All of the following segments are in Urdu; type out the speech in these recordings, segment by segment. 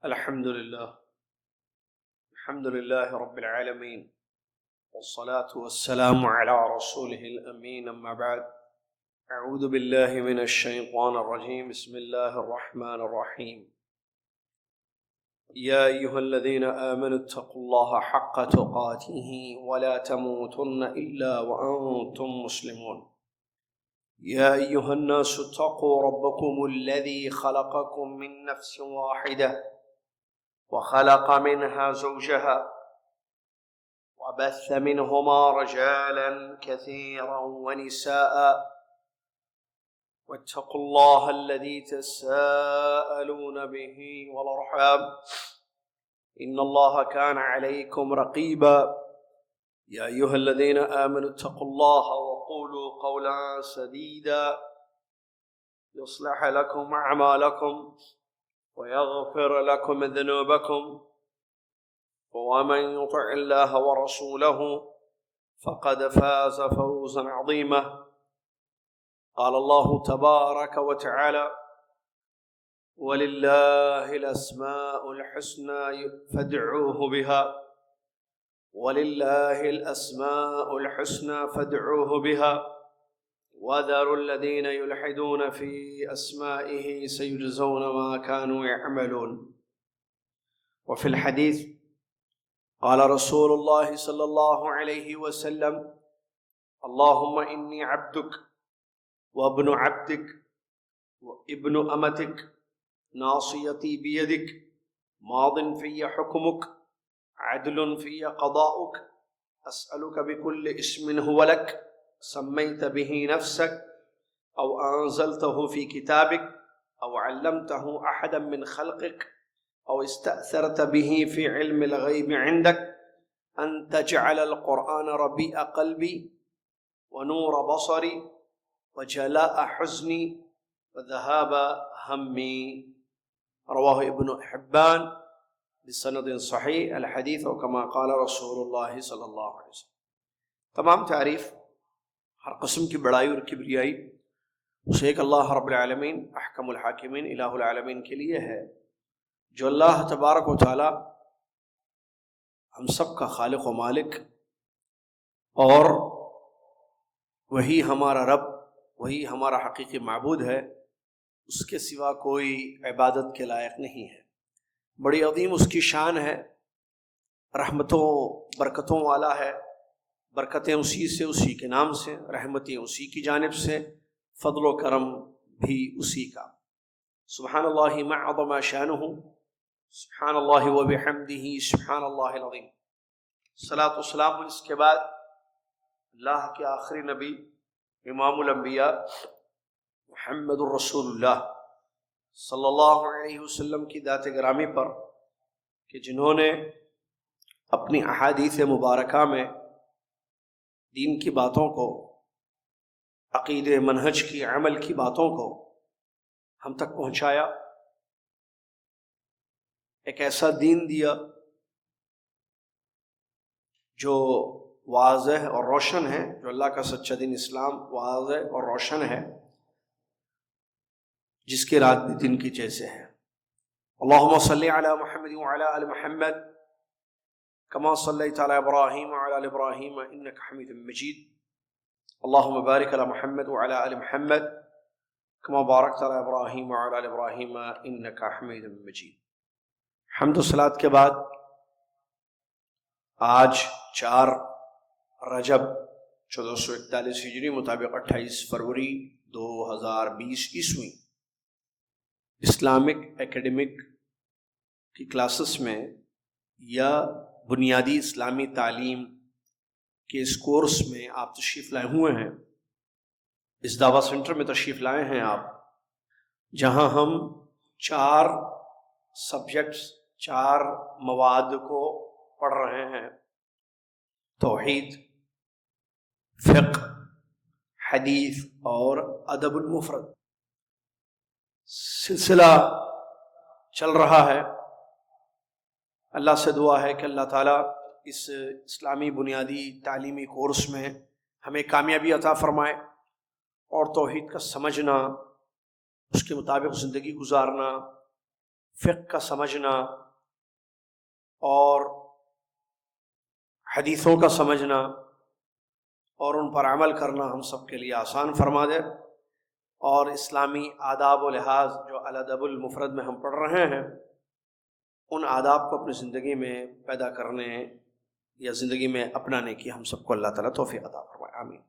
الحمد لله رب العالمين والصلاة والسلام على رسوله الأمين أما بعد أعوذ بالله من الشيطان الرجيم بسم الله الرحمن الرحيم يا أيها الذين آمنوا اتقوا الله حق تقاته ولا تموتن إلا وأنتم مسلمون يا أيها الناس اتقوا ربكم الذي خلقكم من نفس واحدة وخلق منها زوجها وبث منهما رجالا كثيرا ونساء واتقوا الله الذي تساءلون به والأرحام إن الله كان عليكم رقيبا يا أيها الذين آمنوا اتقوا الله وقولوا قولا سديدا يصلح لكم أعمالكم ويغفر لكم ذنوبكم ومن يطع الله ورسوله فقد فاز فوزا عظيما قال الله تبارك وتعالى ولله الأسماء الحسنى فادعوه بها ولله الأسماء الحسنى فادعوه بها وذروا الذين يلحدون في أسمائه سيجزون ما كانوا يعملون وفي الحديث قال رسول الله صلى الله عليه وسلم اللهم إني عبدك وابن عبدك وابن أمتك ناصيتي بيدك ماض في حكمك عدل في قضاؤك أسألك بكل اسم هو لك سميت به نفسك أو أنزلته في كتابك أو علمته أحدا من خلقك أو استأثرت به في علم الغيب عندك أن تجعل القرآن ربيع قلبي ونور بصري وجلاء حزني وذهاب همي رواه ابن حبان بسند صحيح الحديث وكما قال رسول الله صلی اللہ علیہ وسلم۔ تمام تعریف ہر قسم کی بڑائی اور کبریائی اس ایک اللہ رب العالمین احکم الحاکمین الہ العالمین کے لیے ہے، جو اللہ تبارک و تعالی ہم سب کا خالق و مالک اور وہی ہمارا رب، وہی ہمارا حقیقی معبود ہے، اس کے سوا کوئی عبادت کے لائق نہیں ہے۔ بڑی عظیم اس کی شان ہے، رحمتوں برکتوں والا ہے، برکتیں اسی سے، اسی کے نام سے، رحمتیں اسی کی جانب سے، فضل و کرم بھی اسی کا۔ سبحان اللہ ما عظم شانہ، سبحان اللہ و بحمدہ، سبحان اللہ العظیم۔ صلاۃ و سلام اس کے بعد اللہ کے آخری نبی امام الانبیاء محمد الرسول اللہ صلی اللہ علیہ وسلم کی ذات گرامی پر، کہ جنہوں نے اپنی احادیث مبارکہ میں دین کی باتوں کو، عقیدے منہج کی، عمل کی باتوں کو ہم تک پہنچایا، ایک ایسا دین دیا جو واضح اور روشن ہے، جو اللہ کا سچا دین اسلام واضح اور روشن ہے، جس کی رات بھی دن کی جیسے ہے۔ اللہم صلی علی محمد وعلی آل محمد کما صلیت علی ابراہیم وعلی آل ابراہیم انک حمید مجید، اللہم بارک علی محمد وعلی آل محمد کما بارکت علی ابراہیم وعلی آل ابراہیم انک حمید مجید۔ حمد و صلاۃ کے بعد آج 4 رجب 1441 ہجری مطابق 28 فروری 2020 عیسوی اسلامک اکیڈمک کی کلاسز میں یا بنیادی اسلامی تعلیم کے اس کورس میں آپ تشریف لائے ہوئے ہیں، اس دعویٰ سینٹر میں تشریف لائے ہیں آپ، جہاں ہم 4 سبجیکٹس، 4 مواد کو پڑھ رہے ہیں: توحید، فقہ، حدیث اور ادب المفرد۔ سلسلہ چل رہا ہے، اللہ سے دعا ہے کہ اللہ تعالیٰ اس اسلامی بنیادی تعلیمی کورس میں ہمیں کامیابی عطا فرمائے اور توحید کا سمجھنا، اس کے مطابق زندگی گزارنا، فقہ کا سمجھنا اور حدیثوں کا سمجھنا اور ان پر عمل کرنا ہم سب کے لیے آسان فرما دے، اور اسلامی آداب و لحاظ جو الادب المفرد میں ہم پڑھ رہے ہیں ان آداب کو اپنی زندگی میں پیدا کرنے یا زندگی میں اپنانے کی ہم سب کو اللہ تعالیٰ توفیق عطا فرمائے، آمین۔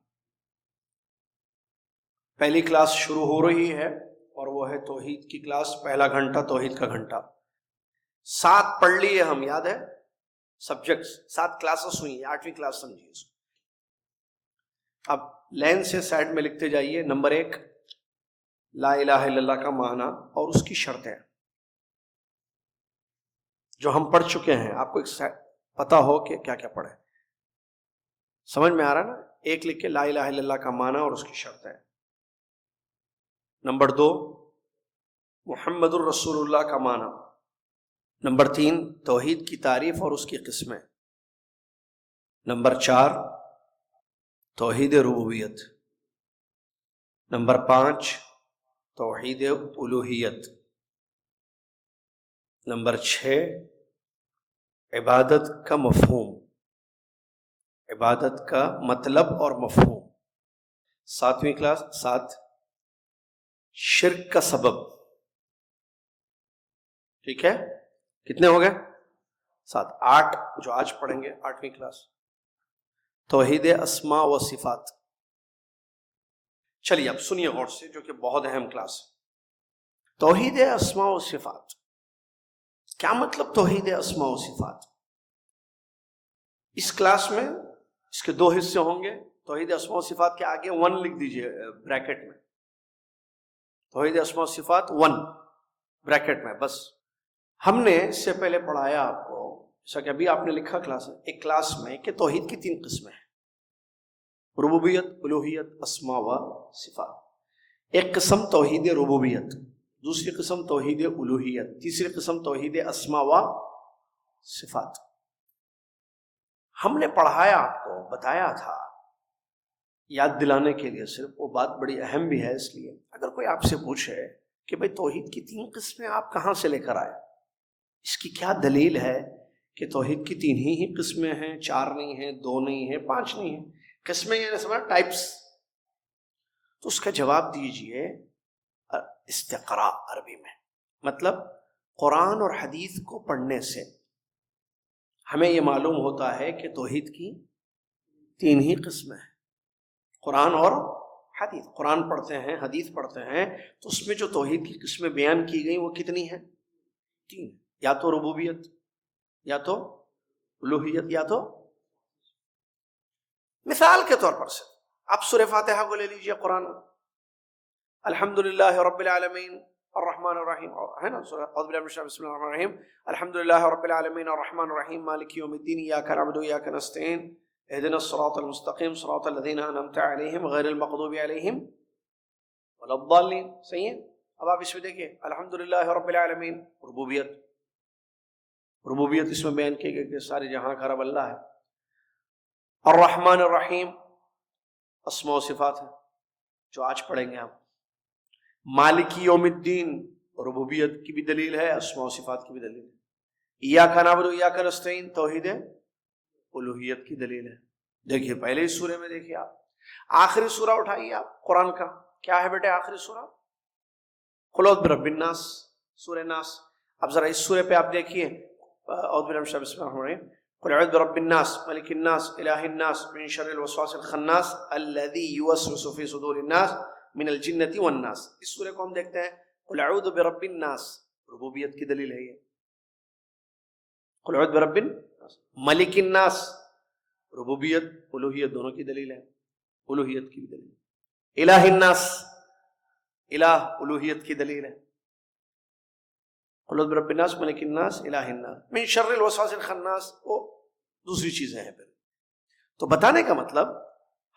پہلی کلاس شروع ہو رہی ہے اور وہ ہے توحید کی کلاس، پہلا گھنٹہ توحید کا گھنٹہ۔ 7 پڑھ لیے ہم، یاد ہے سبجیکٹس، 7 کلاسز ہوئی، 8ویں کلاس سمجھیے اس کو۔ اب لائن سے سائڈ میں لکھتے جائیے۔ نمبر 1، لا الہ الا اللہ کا معنی اور اس کی شرطیں جو ہم پڑھ چکے ہیں، آپ کو ایک پتا ہو کہ کیا کیا پڑھے، سمجھ میں آ رہا ہے نا؟ 1 لکھ کے لا الہ الا اللہ کا معنی اور اس کی شرطیں۔ نمبر 2، محمد الرسول اللہ کا معنی۔ نمبر 3، توحید کی تعریف اور اس کی قسمیں۔ نمبر 4، توحید ربوبیت۔ نمبر 5، توحید الوہیت۔ نمبر 6، عبادت کا مفہوم، عبادت کا مطلب اور مفہوم۔ 7ویں کلاس 7، شرک کا سبب۔ ٹھیک ہے، کتنے ہو گئے؟ 7۔ 8 جو آج پڑھیں گے، 8ویں کلاس، توحید اسماء و صفات۔ چلیے اب سنیے غور سے، جو کہ بہت اہم کلاس ہے۔ توحید اسماء و صفات، کیا مطلب توحید اسماء و صفات؟ اس کلاس میں اس کے 2 حصے ہوں گے۔ توحید اسماء و صفات کے آگے 1 لکھ دیجئے بریکٹ میں، توحید اسماء و صفات 1 بریکٹ میں بس۔ ہم نے اس سے پہلے پڑھایا آپ کو، جیسا کہ ابھی آپ نے لکھا ایک کلاس میں، کہ توحید کی 3 قسمیں ہیں، ربوبیت، الوہیت، اسماء و صفات۔ ایک قسم توحید ربوبیت، دوسری قسم توحید الوہیت، تیسری قسم توحید اسماء و صفات۔ ہم نے پڑھایا آپ کو، بتایا تھا، یاد دلانے کے لیے صرف، وہ بات بڑی اہم بھی ہے، اس لیے اگر کوئی آپ سے پوچھے کہ بھئی توحید کی 3 قسمیں آپ کہاں سے لے کر آئے، اس کی کیا دلیل ہے کہ توحید کی 3 ہی قسمیں ہیں، 4 نہیں ہیں، 2 نہیں ہیں، 5 نہیں ہیں؟ قسمیں یعنی سمجھ ٹائپس، تو اس کا جواب دیجئے استقراء عربی میں، مطلب قرآن اور حدیث کو پڑھنے سے ہمیں یہ معلوم ہوتا ہے کہ توحید کی 3 ہی قسمیں ہیں، قرآن اور حدیث۔ قرآن پڑھتے ہیں، حدیث پڑھتے ہیں، تو اس میں جو توحید کی قسمیں بیان کی گئی وہ کتنی ہیں؟ 3، یا تو ربوبیت، یا تو الوہیت، یا تو۔ مثال کے طور پر سے آپ سورہ فاتحہ کو لے لیجئے، قرآن، الحمدللہ رب العالمین الرحمن الرحیم، ہے نا؟ اعوذ باللہ من الشیطان، بسم اللہ الرحمن الرحیم، الحمدللہ رب العالمین الرحمن الرحیم مالک یوم الدین، ایاک نعبد و ایاک نستعین، اہدنا الصراط المستقیم صراط الذین انعمت علیہم غیر المغضوب علیہم ولا الضالین۔ صحیح ہے؟ اب آپ اس میں دیکھیے، الحمدللہ رب العالمین، ربوبیت، ربوبیت اس میں بیان کی گئی کہ سارے جہاں کا رب اللہ ہے۔ الرحمن الرحیم، اسماء و صفات ہے جو آج پڑھیں گے ہم۔ مالک یوم الدین، ربوبیت کی بھی دلیل ہے، اسماء و صفات کی بھی دلیل ہے۔ ایاک نعبد و ایاک نستعین، توحید الوہیت کی دلیل ہے۔ دیکھیے پہلے اس سورے میں، دیکھیے آپ آخری سورہ اٹھائیے آپ قرآن کا، کیا ہے بیٹے آخری سورہ؟ قل اعوذ برب الناس، سورہ ناس۔ اب ذرا اس سورے پہ آپ دیکھیے، اعوذ باللہ من الشیطان، بسم اللہ الرحمن الرحیم، قل اعوذ برب الناس ملک الناس الہ الناس من شر الوسواس الخناس الذی یوسوس فی صدور الناس من الجنۃ والناس۔ اس سورے کو ہم دیکھتے ہیں، قل اعوذ برب الناس، ربوبیت کی دلیل ہے یہ۔ قل اعوذ برب الناس، ملک الناس، ربوبیت الوہیت دونوں کی دلیل ہے، الوہیت کی بھی دلیل ہے۔ الہ الناس، الہ الوہیت کی دلیل ہے۔ قل اعوذ برب الناس ملک الناس الہ الناس من شر الوسواس الخناس، وہ دوسری چیزیں ہیں۔ پھر تو بتانے کا مطلب،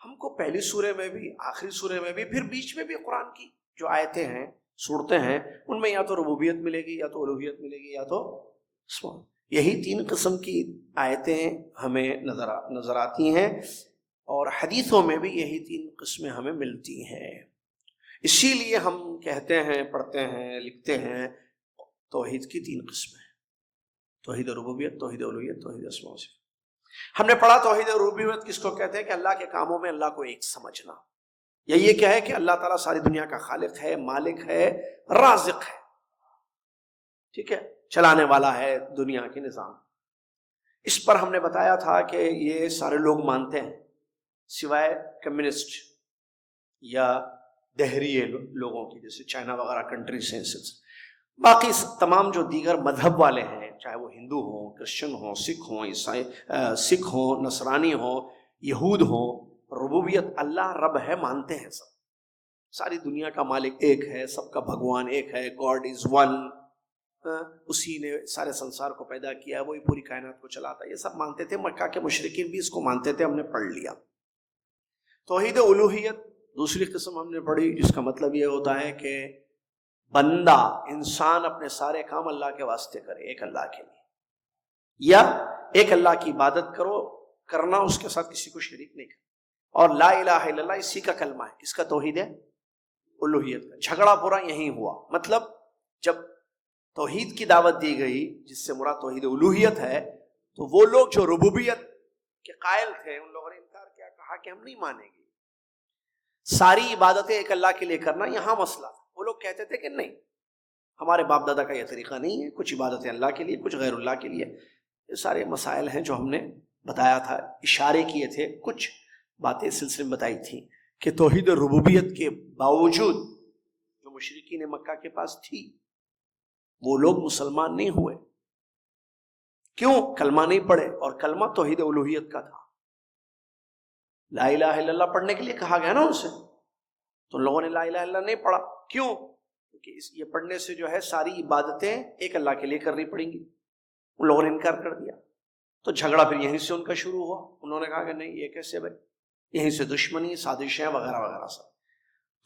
ہم کو پہلی سورے میں بھی، آخری سورے میں بھی، پھر بیچ میں بھی قرآن کی جو آیتیں ہیں، صورتیں ہیں، ان میں یا تو ربوبیت ملے گی، یا تو الوہیت ملے گی، یا تو اسماء۔ یہی 3 قسم کی آیتیں ہمیں نظر آتی ہیں، اور حدیثوں میں بھی یہی 3 قسمیں ہمیں ملتی ہیں۔ اسی لیے ہم کہتے ہیں، پڑھتے ہیں، لکھتے ہیں، توحید کی 3 قسمیں ہیں، توحید ربوبیت، توحید الوہیت، توحید اسماء و صفات۔ ہم نے پڑھا توحید ربوبیت کس کو کہتے ہیں کہ اللہ کے کاموں میں اللہ کو ایک سمجھنا، یا یہ کیا ہے کہ اللہ تعالیٰ ساری دنیا کا خالق ہے، مالک ہے، رازق ہے، ٹھیک ہے، چلانے والا ہے دنیا کے نظام۔ اس پر ہم نے بتایا تھا کہ یہ سارے لوگ مانتے ہیں سوائے کمیونسٹ یا دہریے لوگوں کی، جیسے چائنا وغیرہ کنٹریز ہیں۔ باقی تمام جو دیگر مذہب والے ہیں، چاہے وہ ہندو ہوں، کرسچن ہوں، سکھ ہوں، عیسائی، سکھ ہوں، نصرانی ہوں، یہود ہوں، ربوبیت اللہ رب ہے مانتے ہیں سب، ساری دنیا کا مالک ایک ہے، سب کا بھگوان ایک ہے، گاڈ از ون، اسی نے سارے سنسار کو پیدا کیا، وہی پوری کائنات کو چلاتا ہے، یہ سب مانتے تھے۔ مکہ کے مشرکین بھی اس کو مانتے تھے، ہم نے پڑھ لیا۔ توحید الوہیت دوسری قسم ہم نے پڑھی، جس کا مطلب یہ ہوتا ہے کہ بندہ، انسان اپنے سارے کام اللہ کے واسطے کرے، ایک اللہ کے لیے، یا ایک اللہ کی عبادت کرنا اس کے ساتھ کسی کو شریک نہیں کرنا۔ اور لا الہ الا اللہ اسی کا کلمہ ہے، اس کا توحید ہے الوہیت کا۔ جھگڑا پورا یہی ہوا، مطلب جب توحید کی دعوت دی گئی جس سے مراد توحید الوہیت ہے، تو وہ لوگ جو ربوبیت کے قائل تھے ان لوگوں نے انکار کیا، کہا کہ ہم نہیں مانیں گے، ساری عبادتیں ایک اللہ کے لیے کرنا یہاں مسئلہ تھا۔ وہ لوگ کہتے تھے کہ نہیں، ہمارے باپ دادا کا یہ طریقہ نہیں ہے، کچھ عبادتیں اللہ کے لیے، کچھ غیر اللہ کے لیے۔ یہ سارے مسائل ہیں جو ہم نے بتایا تھا، اشارے کیے تھے، کچھ باتیں اس سلسلے میں بتائی تھی کہ توحید ربوبیت کے باوجود جو مشرکین مکہ کے پاس تھی، وہ لوگ مسلمان نہیں ہوئے۔ کیوں؟ کلمہ نہیں پڑھے، اور کلمہ توحید الوہیت کا تھا۔ لا الہ الا اللہ پڑھنے کے لیے کہا گیا نا ان سے، تو ان لوگوں نے لا الہ الا اللہ نہیں پڑھا۔ کیوں؟ کیونکہ یہ پڑھنے سے جو ہے ساری عبادتیں ایک اللہ کے لیے کرنی پڑیں گی۔ ان لوگوں نے انکار کر دیا، تو جھگڑا پھر یہیں سے ان کا شروع ہوا۔ انہوں نے کہا کہ نہیں، یہ کیسے بھائی، یہیں سے دشمنی، سازشیں وغیرہ وغیرہ سب۔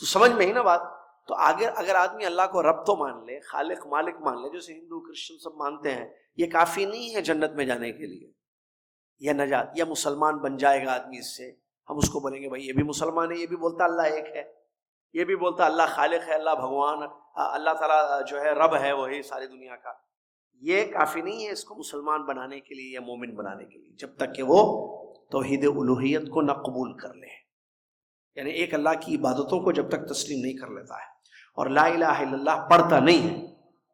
تو سمجھ میں ہی نا بات۔ تو آگے اگر آدمی اللہ کو رب تو مان لے، خالق مالک مان لے، جیسے ہندو کرسچن سب مانتے ہیں، یہ کافی نہیں ہے جنت میں جانے کے لیے یا نجات، یا مسلمان بن جائے گا آدمی اس سے، ہم اس کو بولیں گے بھائی یہ بھی مسلمان ہے، یہ بھی بولتا اللہ ایک ہے، یہ بھی بولتا اللہ خالق ہے، اللہ بھگوان، اللہ تعالیٰ جو ہے رب ہے وہی ساری دنیا کا، یہ کافی نہیں ہے اس کو مسلمان بنانے کے لیے یا مومن بنانے کے لیے، جب تک کہ وہ توحید الوہیت کو نہ قبول کر لے، یعنی ایک اللہ کی عبادتوں کو جب تک تسلیم نہیں کر لیتا ہے، اور لا الہ الا اللہ پڑھتا نہیں ہے،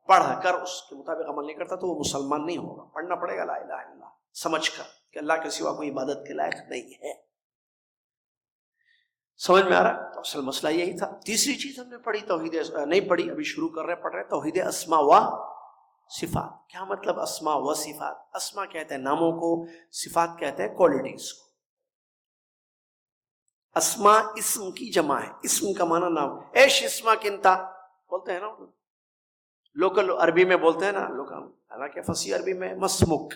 پڑھ کر اس کے مطابق عمل نہیں کرتا، تو وہ مسلمان نہیں ہوگا۔ پڑھنا پڑے گا لا الہ الا اللہ، سمجھ کر کہ اللہ کے سوا کوئی عبادت کے لائق نہیں ہے۔ سمجھ میں آ رہا ہے؟ تو اصل مسئلہ یہی تھا۔ تیسری چیز ہم نے پڑھی، توحید نہیں پڑھی، ابھی شروع کر رہے، پڑھ رہے، توحید اسماء و صفات۔ کیا مطلب اسماء و صفات؟ اسماء کہتے ہیں ناموں کو، صفات کہتے ہیں کوالٹیز کو۔ اسماء اسم کی جمع ہے، اسم کا معنی نام۔ ایش اسما کنتا بولتے ہیں نا لوکل عربی میں، بولتے ہیں نا لوگ، حالانکہ فصیح عربی میں مسمک،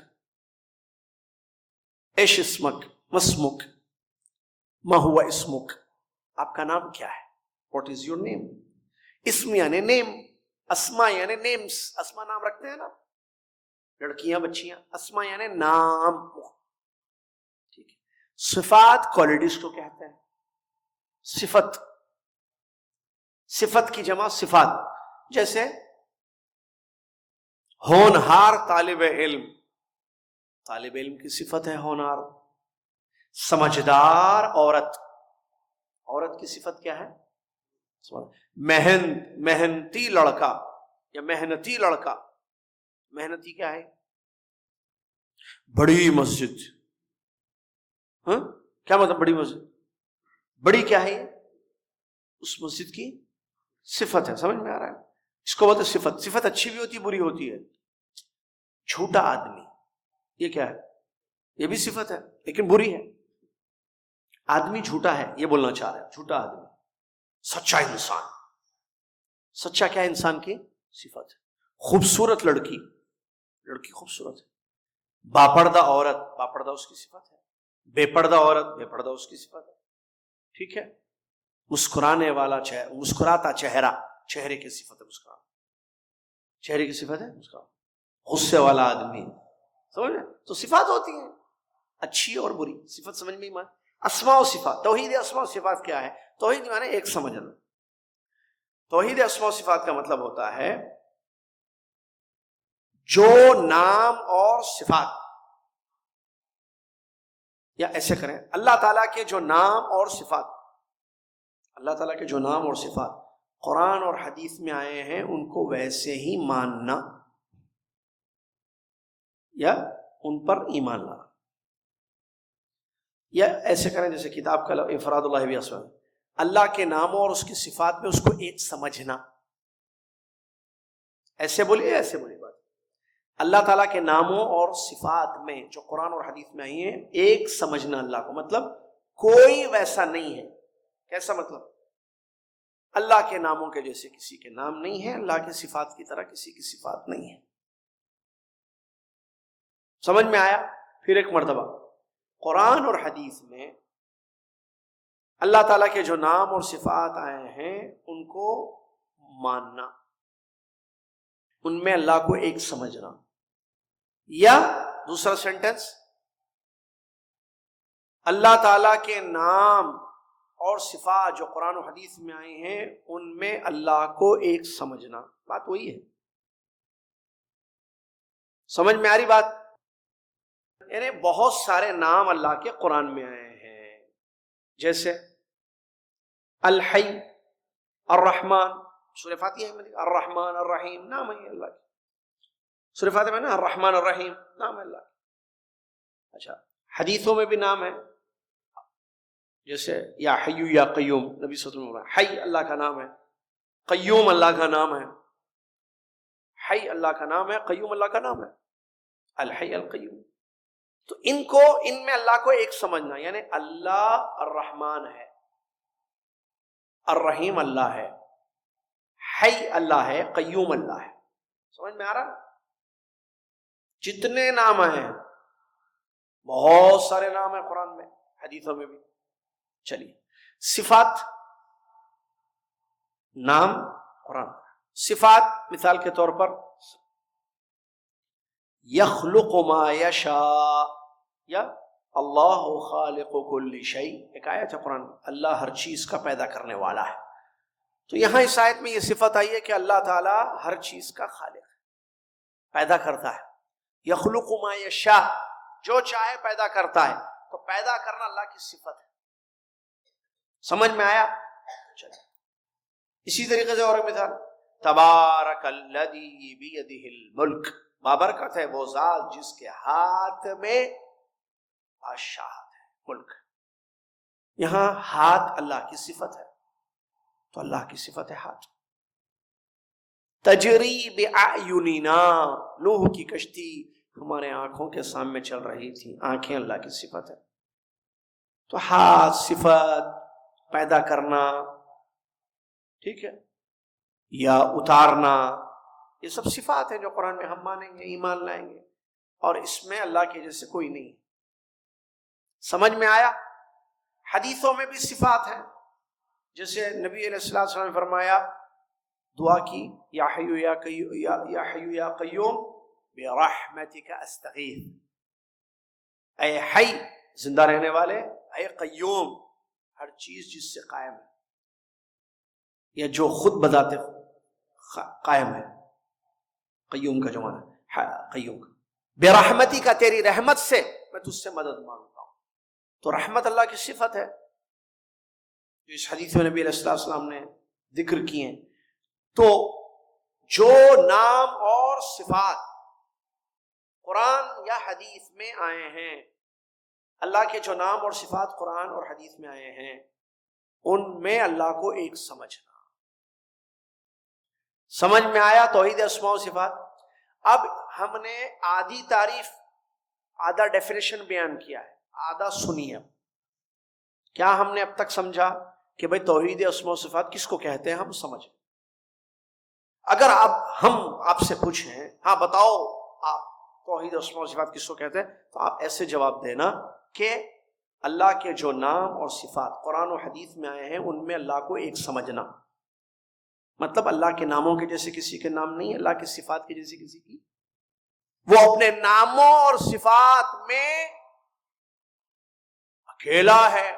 ایش اسمک، مسمک، ما ہوا اسمک، آپ کا نام کیا ہے، واٹ از یور نیم۔ اسم یعنی نیم، اسما یعنی نیمز، اسما نام رکھتے ہیں نا لڑکیاں بچیاں، اسما یعنی نام، ٹھیک ہے۔ صفات کوالٹیز کو کہتے ہیں۔ صفت، صفت کی جمع صفات، جیسے ہونہار طالب علم، طالب علم کی صفت ہے ہونہار۔ سمجھدار عورت، عورت کی صفت کیا ہے؟ محنتی لڑکا یا محنتی لڑکا، محنتی کیا ہے؟ بڑی مسجد، ہاں کیا مطلب بڑی مسجد؟ بڑی کیا ہے؟ اس مسجد کی صفت ہے، سمجھ میں آ رہا ہے؟ اس کو بولتے صفت۔ صفت اچھی بھی ہوتی ہے، بری ہوتی ہے۔ جھوٹا آدمی، یہ کیا ہے؟ یہ بھی صفت ہے لیکن بری ہے۔ آدمی جھوٹا ہے یہ بولنا چاہ رہے ہیں، جھوٹا آدمی۔ سچا انسان، سچا کیا انسان کی صفت ہے۔ خوبصورت لڑکی، لڑکی خوبصورت ہے۔ باپردہ عورت، باپردہ اس کی صفت ہے۔ بے پردہ عورت، بے پردہ اس کی صفت ہے، ٹھیک ہے۔ مسکرانے والا مسکراتا چہرہ، چہرے کی صفت ہے مسکرانا، چہرے کی صفت ہے مسکرانا۔ غصے والا آدمی، سمجھ میں؟ تو صفات ہوتی ہیں اچھی اور بری، صفت سمجھ میں ایمان۔ اسماء و صفات، توحید اسماء و صفات کیا ہے؟ توحید معنی ایک سمجھنا۔ توحید اسماء و صفات کا مطلب ہوتا ہے جو نام اور صفات، یا ایسے کریں، اللہ تعالیٰ کے جو نام اور صفات، اللہ تعالیٰ کے جو نام اور صفات قرآن اور حدیث میں آئے ہیں ان کو ویسے ہی ماننا یا ان پر ایمان لانا، یا ایسے کریں جیسے کتاب کا افراد اللہ باسماء، اللہ کے ناموں اور اس کی صفات میں اس کو ایک سمجھنا. ایسے بولیے ایسے بولیے بات. اللہ تعالیٰ کے ناموں اور صفات میں جو قرآن اور حدیث میں آئی ہیں ایک سمجھنا اللہ کو، مطلب کوئی ویسا نہیں ہے. کیسا مطلب؟ اللہ کے ناموں کے جیسے کسی کے نام نہیں ہے، اللہ کی صفات کی طرح کسی کی صفات نہیں ہے. سمجھ میں آیا؟ پھر ایک مرتبہ قرآن اور حدیث میں اللہ تعالیٰ کے جو نام اور صفات آئے ہیں ان کو ماننا، ان میں اللہ کو ایک سمجھنا. یا دوسرا سینٹنس، اللہ تعالیٰ کے نام اور صفات جو قرآن و حدیث میں آئے ہیں ان میں اللہ کو ایک سمجھنا. بات وہی ہے. سمجھ میں آ رہی بات؟ یعنی بہت سارے نام اللہ کے قرآن میں آئے ہیں، جیسے الحی، الرحمن، سورہ فاتحہ میں الرحمن الرحیم نام ہے اللہ کے. سورہ فاتحہ میں نا الرحمن الرحیم نام ہے اللہ کے. اچھا، حدیثوں میں بھی نام ہے، جیسے یا حی یا قیوم، نبی صلی اللہ علیہ وسلم، حی اللہ کا نام ہے، قیوم اللہ کا نام ہے. حی اللہ کا نام ہے، قیوم اللہ کا نام ہے، الحی القیوم. تو ان میں اللہ کو ایک سمجھنا، یعنی اللہ الرحمن ہے، الرحیم اللہ ہے، حی اللہ ہے، قیوم اللہ ہے. سمجھ میں آ رہا؟ جتنے نام ہیں، بہت سارے نام ہیں قرآن میں، حدیثوں میں بھی. چلیے، صفات، نام قرآن، صفات مثال کے طور پر یخلق ما یشاء، یا اللہ خالق کل شیء، ایک آیت ہے قرآن میں، اللہ ہر چیز کا پیدا کرنے والا ہے. تو یہاں اس آیت میں یہ صفت آئی ہے کہ اللہ تعالیٰ ہر چیز کا خالق ہے، پیدا کرتا ہے. یخلق ما یشاء، جو چاہے پیدا کرتا ہے. تو پیدا کرنا اللہ کی صفت ہے. سمجھ میں آیا؟ چلیں اسی طریقے سے اور ایک مثال، تبارک الذی بیدہ الملک، بابرکت ہے وہ ذات جس کے ہاتھ میں بادشاہت ہے، ملک. یہاں ہاتھ اللہ کی صفت ہے، تو اللہ کی صفت ہے ہاتھ. تجری باعیننا، نوح کی کشتی ہمارے آنکھوں کے سامنے چل رہی تھی، آنکھیں اللہ کی صفت ہے. تو ہاتھ صفت، پیدا کرنا، ٹھیک ہے، یا اتارنا، یہ سب صفات ہیں جو قرآن میں ہم مانیں گے، ایمان لائیں گے، اور اس میں اللہ کے جیسے کوئی نہیں. سمجھ میں آیا؟ حدیثوں میں بھی صفات ہیں، جیسے نبی علیہ السلام نے فرمایا، دعا کی، یا حی یا قیوم، یا حی یا قیوم برحمتک استغیث، اے حی زندہ رہنے والے، اے قیوم ہر چیز جس سے قائم ہے یا جو خود بذات قائم ہے، قیوم کا جو معنی ہے قیوم کا، برحمتی کا تیری رحمت سے میں تجھ سے مدد مانگتا ہوں. تو رحمت اللہ کی صفت ہے جو اس حدیث میں نبی علیہ السلام نے ذکر کی ہیں. تو جو نام اور صفات قرآن یا حدیث میں آئے ہیں، اللہ کے جو نام اور صفات قرآن اور حدیث میں آئے ہیں ان میں اللہ کو ایک سمجھنا. سمجھ میں آیا؟ توحید اسماء و صفات. اب ہم نے آدھی تعریف، آدھا ڈیفینیشن بیان کیا ہے، آدھا سنیے. کیا ہم نے اب تک سمجھا کہ بھئی توحید اسماء و صفات کس کو کہتے ہیں؟ ہم سمجھ. اگر اب ہم آپ سے پوچھیں ہاں بتاؤ آپ توحید اسماء و صفات کس کو کہتے ہیں، تو آپ ایسے جواب دینا کہ اللہ کے جو نام اور صفات قرآن و حدیث میں آئے ہیں ان میں اللہ کو ایک سمجھنا. مطلب اللہ کے ناموں کے جیسے کسی کے نام نہیں، اللہ کی صفات کے جیسے کسی کی، وہ اپنے ناموں اور صفات میں اکیلا ہے،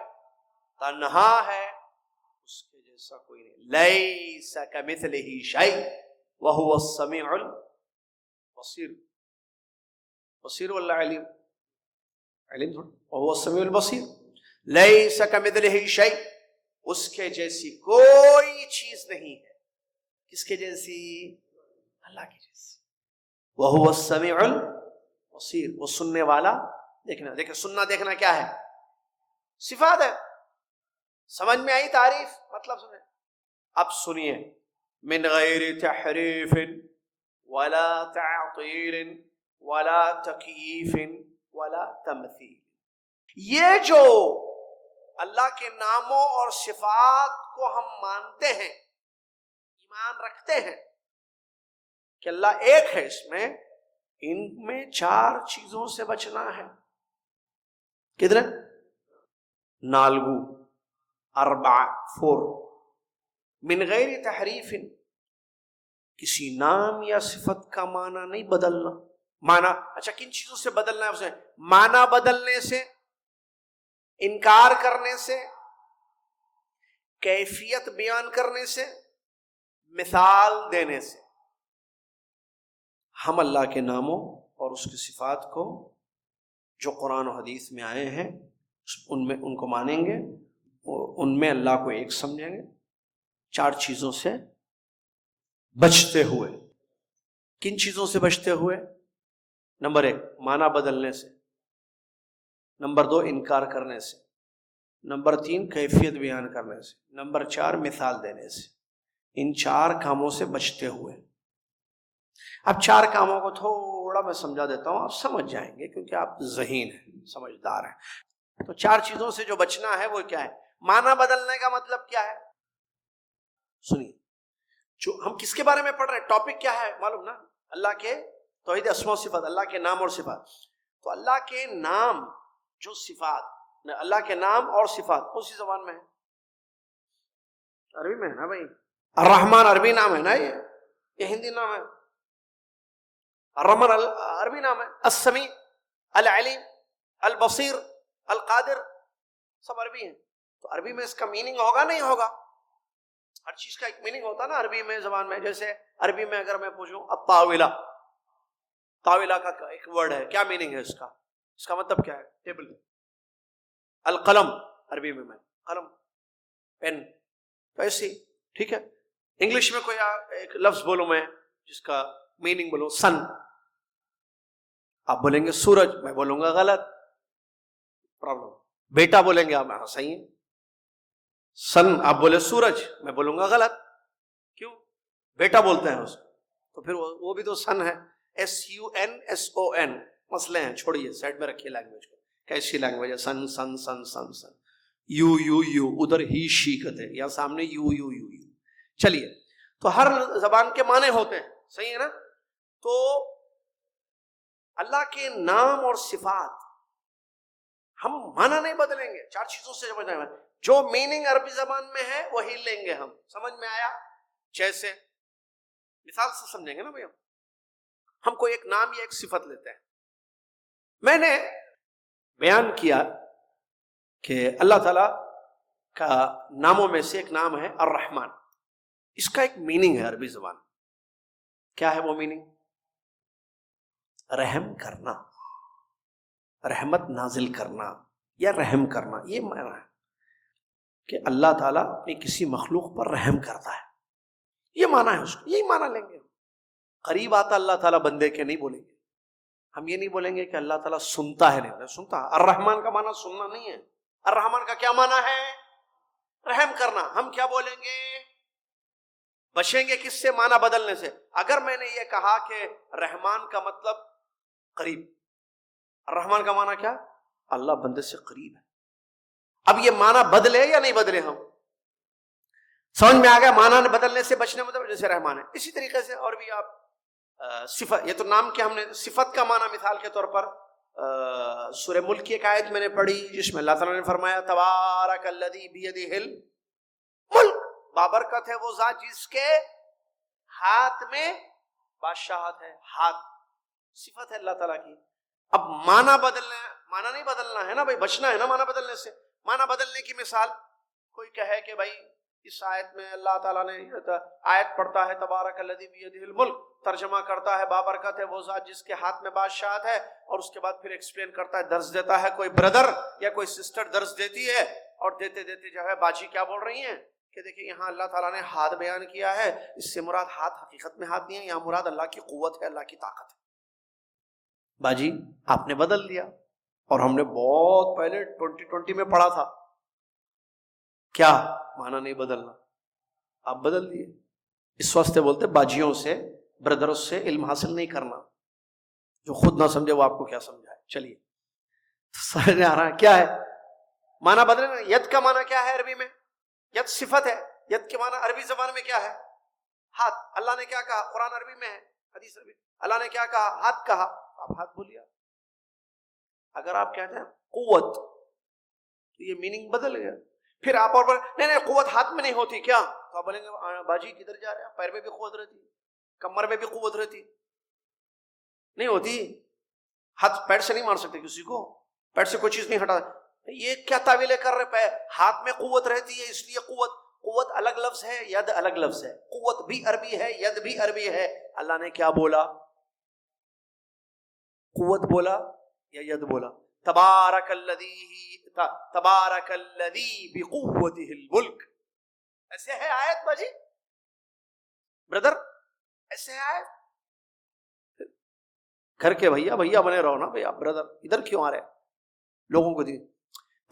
تنہا ہے، اس کے جیسا کوئی نہیں. لیس کمثلہ شیء وہو السمیع بصیر، بصیر واللہ علیم، علیم تھوڑا، وہو السمیع البصیر، لیس کمثلہ شیء، اس کے جیسی کوئی چیز نہیں ہے. کس کے جیسی؟ اللہ کی جیسی. وہو السمیع البصیر، وہ سننے والا دیکھنا. دیکھیں سننا دیکھنا کیا ہے؟ صفات ہے. سمجھ میں آئی تعریف؟ مطلب سنیں. اب سنیے، من غیر تحریف ولا تعطیل ولا تکییف ولا تمثیل. یہ جو اللہ کے ناموں اور صفات کو ہم مانتے ہیں، ایمان رکھتے ہیں کہ اللہ ایک ہے، اس میں ان میں 4 چیزوں سے بچنا ہے. کدھر؟ نالگو، 4. من غیر تحریف، کسی نام یا صفت کا معنی نہیں بدلنا. معنی اچھا کن چیزوں سے بدلنا ہے؟ اسے معنی بدلنے سے، انکار کرنے سے، کیفیت بیان کرنے سے، مثال دینے سے. ہم اللہ کے ناموں اور اس کی صفات کو جو قرآن و حدیث میں آئے ہیں ان کو مانیں گے، ان میں اللہ کو ایک سمجھیں گے، 4 چیزوں سے بچتے ہوئے. کن چیزوں سے بچتے ہوئے؟ نمبر 1 معنی بدلنے سے، نمبر 2 انکار کرنے سے، نمبر 3 کیفیت بیان کرنے سے، نمبر 4 مثال دینے سے. ان 4 کاموں سے بچتے ہوئے. اب 4 کاموں کو تھوڑا میں سمجھا دیتا ہوں، آپ سمجھ جائیں گے کیونکہ آپ ذہین ہیں، سمجھدار ہیں. تو 4 چیزوں سے جو بچنا ہے وہ کیا ہے؟ معنی بدلنے کا مطلب کیا ہے؟ سنیے، جو ہم کس کے بارے میں پڑھ رہے ہیں، ٹاپک کیا ہے معلوم نا؟ اللہ کے توحید اسماء و صفات، اللہ کے نام اور صفات. تو اللہ کے نام جو صفات، اللہ کے نام اور صفات کون سی زبان میں ہے؟ عربی میں ہے نا بھائی. الرحمن عربی نام ہے نا، یہ ہندی نام ہے. الرحمن عربی نام ہے. السمیع، العلیم، البصیر، القادر، سب عربی ہیں. تو عربی میں اس کا میننگ ہوگا نہیں ہوگا؟ ہر چیز کا ایک میننگ ہوتا ہے نا عربی میں، زبان میں. جیسے عربی میں اگر میں پوچھوں الطاولہ، طاولہ کا ایک ورڈ ہے، کیا میننگ ہے اس کا؟ اس کا مطلب کیا ہے؟ ٹیبل. القلم عربی میں قلم، پین. تو ایسی ٹھیک ہے. انگلش میں کوئی ایک لفظ بولوں میں جس کا میننگ بولوں سن، آپ بولیں گے سورج، میں بولوں گا غلط، پرابلم. بیٹا بولیں گے آپ، ہاں صحیح ہے. سن آپ بولے سورج، میں بولوں گا غلط. کیوں؟ بیٹا بولتے ہیں اس کو، تو پھر وہ بھی تو سن ہے. SUNSON. مسئلے ہیں، چھوڑیے سائڈ میں رکھیے لینگویج کو. کیسی لینگویج ہے؟ سن سن سن سن سن. یو ادھر ہی شی کہتے ہیں، یا سامنے یو. چلیے، تو ہر زبان کے معنی ہوتے ہیں، صحیح ہے نا؟ تو اللہ کے نام اور صفات ہم معنی نہیں بدلیں گے، 4 چیزوں سے بدلیں گے. جو میننگ عربی زبان میں ہے وہی لیں گے ہم. سمجھ میں آیا؟ جیسے مثال سے سمجھیں گے نا بھائی. ہم کوئی ایک نام یا ایک صفت لیتے ہیں. میں نے بیان کیا کہ اللہ تعالی کا ناموں میں سے ایک نام ہے الرحمن. اس کا ایک میننگ ہے عربی زبان. کیا ہے وہ میننگ؟ رحم کرنا، رحمت نازل کرنا یا رحم کرنا. یہ معنی ہے کہ اللہ تعالیٰ اپنی کسی مخلوق پر رحم کرتا ہے. یہ معنی ہے اس کو، یہی معنی لیں گے. قریب آتا اللہ تعالیٰ بندے کے نہیں بولیں گے. ہم یہ نہیں بولیں گے کہ اللہ تعالیٰ سنتا ہے، نہیں سنتا. الرحمن کا معنی سننا نہیں ہے. الرحمن کا کیا معنی ہے؟ رحم کرنا. ہم کیا بولیں گے؟ بچیں گے کس سے؟ معنی بدلنے سے. اگر میں نے یہ کہا کہ رحمان کا مطلب قریب، الرحمن کا معنی کیا؟ اللہ بندے سے قریب ہے. اب یہ معنی بدلے یا نہیں بدلے؟ ہم سمجھ میں آ گیا؟ معنی بدلنے سے بچنے مطلب جیسے رحمان ہے. اسی طریقے سے اور بھی آپ صفت، یہ تو نام کے ہم نے صفت کا معنی مثال کے طور پر سورہ ملک کی ایک آیت میں نے پڑھی جس میں اللہ تعالیٰ نے فرمایا تبارک الذی بیدہ الملک، بابرکت ہے وہ ذات جس کے ہاتھ میں بادشاہت ہے. ہاتھ صفت ہے اللہ تعالیٰ کی. اب معنی بدلنا، معنی نہیں بدلنا ہے نا بھائی، بچنا ہے نا معنی بدلنے سے. معنی بدلنے کی مثال، کوئی کہے کہ بھائی اس آیت میں اللہ تعالیٰ نے آیت پڑھتا ہے تبارک الذی بیدہ الملک، ترجمہ کرتا ہے بابرکت ہے وہ ذات جس کے ہاتھ میں بادشاہت ہے، اور اس کے بعد پھر ایکسپلین کرتا ہے، درس دیتا ہے کوئی بردر یا کوئی سسٹر درس دیتی ہے، اور دیتے دیتے جو ہے باجی کیا بول رہی ہیں کہ دیکھیں یہاں اللہ تعالیٰ نے ہاتھ بیان کیا ہے، اس سے مراد ہاتھ حقیقت میں ہاتھ نہیں ہے، یہاں مراد اللہ کی قوت ہے، اللہ کی طاقت ہے۔ باجی آپ نے بدل دیا، اور ہم نے بہت پہلے 2020 میں پڑھا تھا، کیا معنی نہیں بدلنا، آپ بدل دیے۔ اس واسطے بولتے باجیوں سے بردروں سے علم حاصل نہیں کرنا، جو خود نہ سمجھے وہ آپ کو کیا سمجھائے۔ چلیے سمجھ آ رہا ہے کیا ہے معنی بدلنا۔ ید کا معنی کیا ہے عربی میں؟ ید صفت ہے، ید کے معنی عربی زبان میں کیا ہے؟ ہاتھ۔ اللہ نے کیا کہا؟ قرآن عربی میں ہے، حدیث عربی، اللہ نے کیا کہا؟ ہاتھ کہا، آپ ہاتھ بولیا۔ اگر آپ کہتے ہیں قوت تو یہ میننگ بدل گیا۔ پھر آپ اور نہیں نہیں قوت ہاتھ میں نہیں ہوتی کیا؟ تو آپ بولیں گے باجی کدھر جا رہے ہیں، پیر میں بھی قوت رہتی، کمر میں بھی قوت رہتی، نہیں ہوتی۔ ہاتھ پیر سے نہیں مار سکتے کسی کو، پیر سے کوئی چیز نہیں ہٹا۔ یہ کیا تعویلیں کر رہے؟ پیر ہاتھ میں قوت رہتی ہے اس لیے قوت الگ لفظ ہے، ید الگ لفظ ہے، قوت بھی عربی ہے، ید بھی عربی ہے۔ اللہ نے کیا بولا؟ قوت بولا یا ید بولا؟ تبارک الذی بقوتہ الملک، ایسے ہے آیت باجی بردر، ایسے ہے آیت۔ گھر کے بھیا بنے رہو نا بھیا، برادر ادھر کیوں آ رہے لوگوں کو دی؟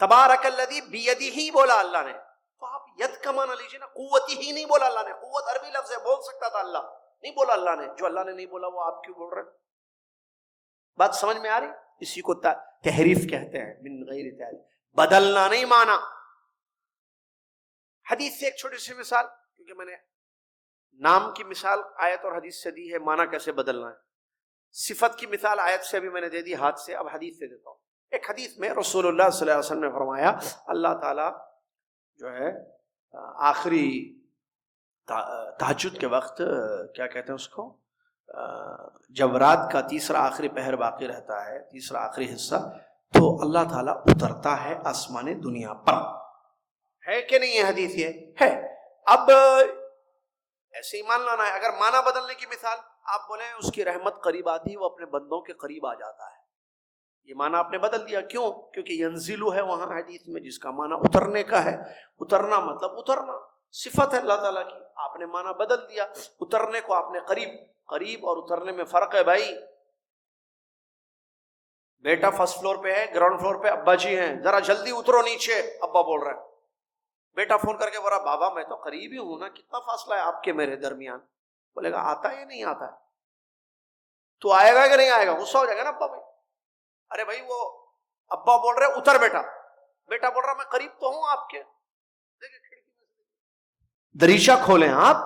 تبارک الذی بیدہ بولا اللہ نے، تو آپ ید کا معنی لیجیے نا، قوتی ہی نہیں بولا اللہ نے۔ قوت عربی لفظ ہے، بول سکتا تھا اللہ، نہیں بولا اللہ نے۔ جو اللہ نے نہیں بولا وہ آپ کیوں بول رہے؟ بات سمجھ میں آ رہی؟ اسی کو تحریف کہتے ہیں، من غیر تحریف، بدلنا نہیں مانا۔ حدیث سے ایک چھوٹی سی مثال، کیونکہ میں نے نام کی مثال آیت اور حدیث سے دی ہے، مانا کیسے بدلنا ہے۔ صفت کی مثال آیت سے بھی میں نے دے دی، ہاتھ سے، اب حدیث سے دیتا ہوں۔ ایک حدیث میں رسول اللہ صلی اللہ علیہ وسلم نے فرمایا، اللہ تعالیٰ جو ہے آخری تہجد کے وقت، کیا کہتے ہیں اس کو، جب رات کا تیسرا آخری پہر باقی رہتا ہے، تیسرا آخری حصہ، تو اللہ تعالیٰ اترتا ہے آسمان دنیا پر، ہے کہ نہیں ہے؟ حدیث یہ ہے۔ اب ایسے ہی مان لانا ہے۔ اگر معنی بدلنے کی مثال آپ بولیں اس کی رحمت قریب آتی ہے، وہ اپنے بندوں کے قریب آ جاتا ہے، یہ معنی آپ نے بدل دیا۔ کیوں؟ کیونکہ ینزلو ہے وہاں حدیث میں، جس کا معنی اترنے کا ہے۔ اترنا مطلب اترنا، صفت ہے اللہ تعالیٰ کی، آپ نے معنی بدل دیا۔ اترنے کو آپ نے قریب اور اترنے میں فرق ہے بھائی۔ بیٹا فرسٹ فلور پہ ہے، گراؤنڈ فلور پہ ابا جی ہیں، ذرا جلدی اترو نیچے، ابا بول رہے ہیں۔ بیٹا فون کر کے بول رہا بابا میں تو قریب ہی ہوں نا، کتنا فاصلہ ہے آپ کے میرے درمیان؟ بولے گا آتا ہے یا نہیں آتا ہے؟ تو آئے گا کہ نہیں آئے گا؟ غصہ ہو جائے گا نا ابا بھائی، ارے بھائی وہ ابا بول رہے اتر بیٹا، بیٹا بول رہا میں قریب تو ہوں آپ کے، دریچہ کھولیں آپ،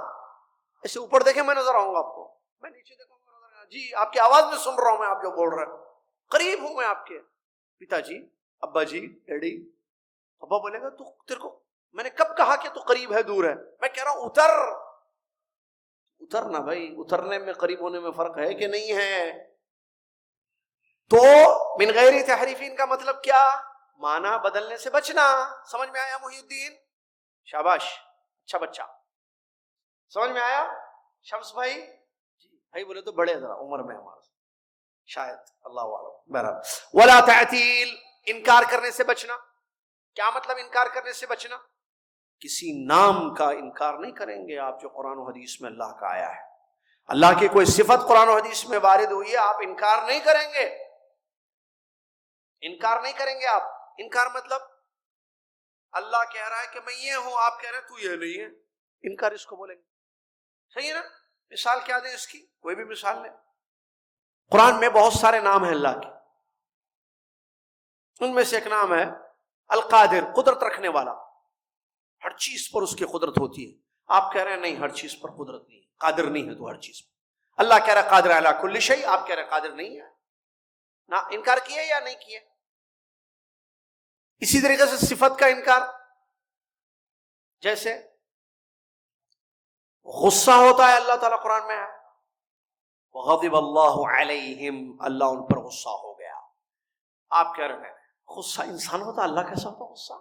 ایسے اوپر دیکھیں میں نظر آؤں گا آپ کو، میں نیچے دیکھوں گا نظر آؤں گا، جی آپ کی آواز میں سن رہا ہوں میں آپ جو بول رہے ہیں، قریب ہوں میں آپ کے، پتا جی، ابا جی، ڈیڈی۔ ابا بولے گا تو تیرے کو میں نے کب کہا کہ تو قریب ہے دور ہے؟ میں کہہ رہا ہوں اترنا بھائی، اترنے میں قریب ہونے میں فرق ہے کہ نہیں ہے؟ تو من غیر تحریفین کا مطلب کیا؟ معنی بدلنے سے بچنا۔ سمجھ میں آیا محی الدین؟ شاباش، اچھا بچہ، سمجھ میں آیا؟ شمس بھائی جی بھائی بولے تو بڑے ذرا عمر میں ہمارا شاید، اللہ اعلم۔ بہرحال ولا تعطیل، انکار کرنے سے بچنا۔ کیا مطلب انکار کرنے سے بچنا؟ کسی نام کا انکار نہیں کریں گے آپ جو قرآن و حدیث میں اللہ کا آیا ہے۔ اللہ کی کوئی صفت قرآن و حدیث میں وارد ہوئی ہے، آپ انکار نہیں کریں گے، انکار نہیں کریں گے آپ۔ انکار مطلب اللہ کہہ رہا ہے کہ میں یہ ہوں، آپ کہہ رہے ہیں تو یہ نہیں ہے، انکار اس کو بولیں گے، صحیح ہے نا؟ مثال کیا دیں اس کی؟ کوئی بھی مثال لیں۔ قرآن میں بہت سارے نام ہیں اللہ کے، ان میں سے ایک نام ہے القادر، قدرت رکھنے والا، ہر چیز پر اس کی قدرت ہوتی ہے۔ آپ کہہ رہے ہیں نہیں ہر چیز پر قدرت نہیں ہے، قادر نہیں ہے تو ہر چیز پر۔ اللہ کہہ رہا ہے قادر علی کل شیء، آپ کہہ رہے ہیں قادر نہیں ہے، نہ انکار کیے یا نہیں کیے؟ اسی طریقے سے صفت کا انکار، جیسے غصہ ہوتا ہے اللہ تعالیٰ قرآن میں ہے، غضب اللہ علیہم، اللہ ان پر غصہ ہو گیا۔ آپ کہہ رہے ہیں غصہ انسان ہوتا، اللہ کیسا ہوتا غصہ؟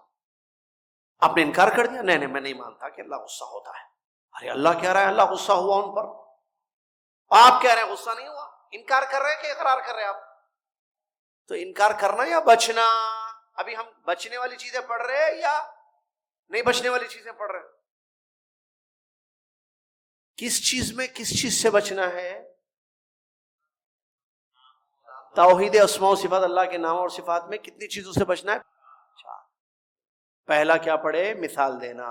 آپ نے انکار کر دیا، نہیں میں نہیں مانتا کہ اللہ غصہ ہوتا ہے۔ ارے اللہ کہہ رہا ہے اللہ غصہ ہوا ان پر، آپ کہہ رہے ہیں غصہ نہیں ہوا، انکار کر رہے ہیں کہ اقرار کر رہے ہیں آپ؟ تو انکار کرنا یا بچنا؟ ابھی ہم بچنے والی چیزیں پڑھ رہے ہیں یا نہیں بچنے والی چیزیں پڑھ رہے ہیں؟ کس چیز میں کس چیز سے بچنا ہے؟ توحید اسماء و صفات، اللہ کے نام اور صفات میں کتنی چیزوں سے بچنا ہے؟ پہلا کیا پڑھے؟ مثال دینا،